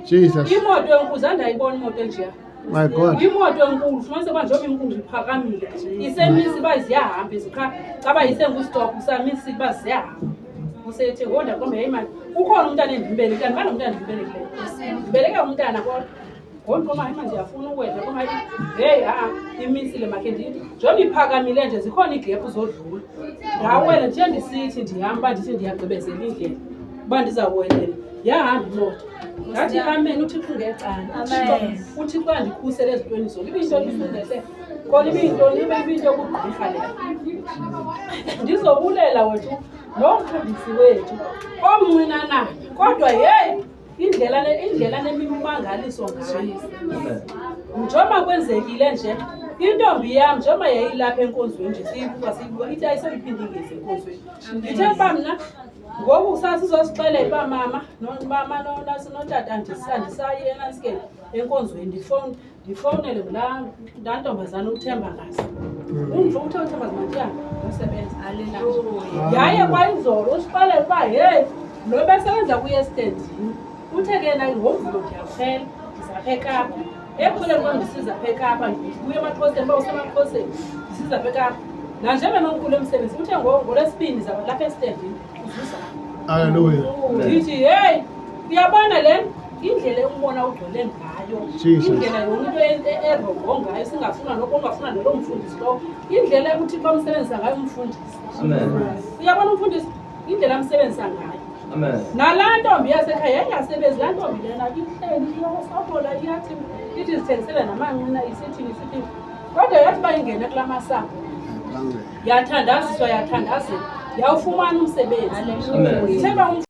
Jesus. Imoto enkulu zandayibona imoto enjeya. My God. Imoto enkulu fumanise uba njengoba inkungu iphakamile isemisi uba ziyahamba izikha caba yisengustop usamisi uba ziyahamba usethi ngonda kombe hey mani ukhona umntana endimbelekileyo ndibana umntana endimbelekileyo ndibeleke umntana kodwa ngomntoma hayi manje ndiyafuna ukwedla koma hey imisile makhe ndithi njengoba iphakamile nje zikhona iigephu zodlula ndawela nje ndisithi ndihamba ndithi ndiyagqibezela indlela uba ndizawuwelela yahamba imoto ngathi amen uthixo ngecala uthixo andikhusele ezintweni zonke ibinto endifundele khona ibinto yokugqirha leyo ndizobulela wethu nomfundisi wethu omncinanana kodwa hey indlela nemimangaliso ngayo njengoba kwenzekile nje intombi yam njengoba yayilapha enkonzweni nje siyibuka ithi ayisoyiphinde ingezi enkonzweni ndithe uba mna ngoku sasizosixelela uba mama notata andisayi elandscape enkonzweni ndifowunele ngulaa ntombazana uthemba ngazi uthembazana matyana usebenza yaye kwayizolo usixelela uba hey lo besebenza kuyestendini uthe ke na ngomvulo ndiyaphela ndizapha ekapa ekhuleni kwam ndisiza apha ekapa ndibuye emaxhoseni uba usemaxhoseni ndisiza apha ekapa nanjebe nomkhulu emsebenzi uthe ngolwesibini zaba lapha estendini uzuza Hallelujah. ndithi hey uyabona le indlela umbona ugcwele ngayo indlela yonke into erongo ngayo singafuna ungafuna nalo mfundisi lo indlela uthixo amsebenzisa ngayo umfundisi uyabona umfundisi indlela amsebenzisa ngayo nalaa ntombi yasekhaya yayingasebenzi laa ntombi lena ihleli iyosobola iyathi ithi zithengisele namanqina isithini kodwa yathi uba ingene kulaa masango yathandaziswa yawufumana umsebenzi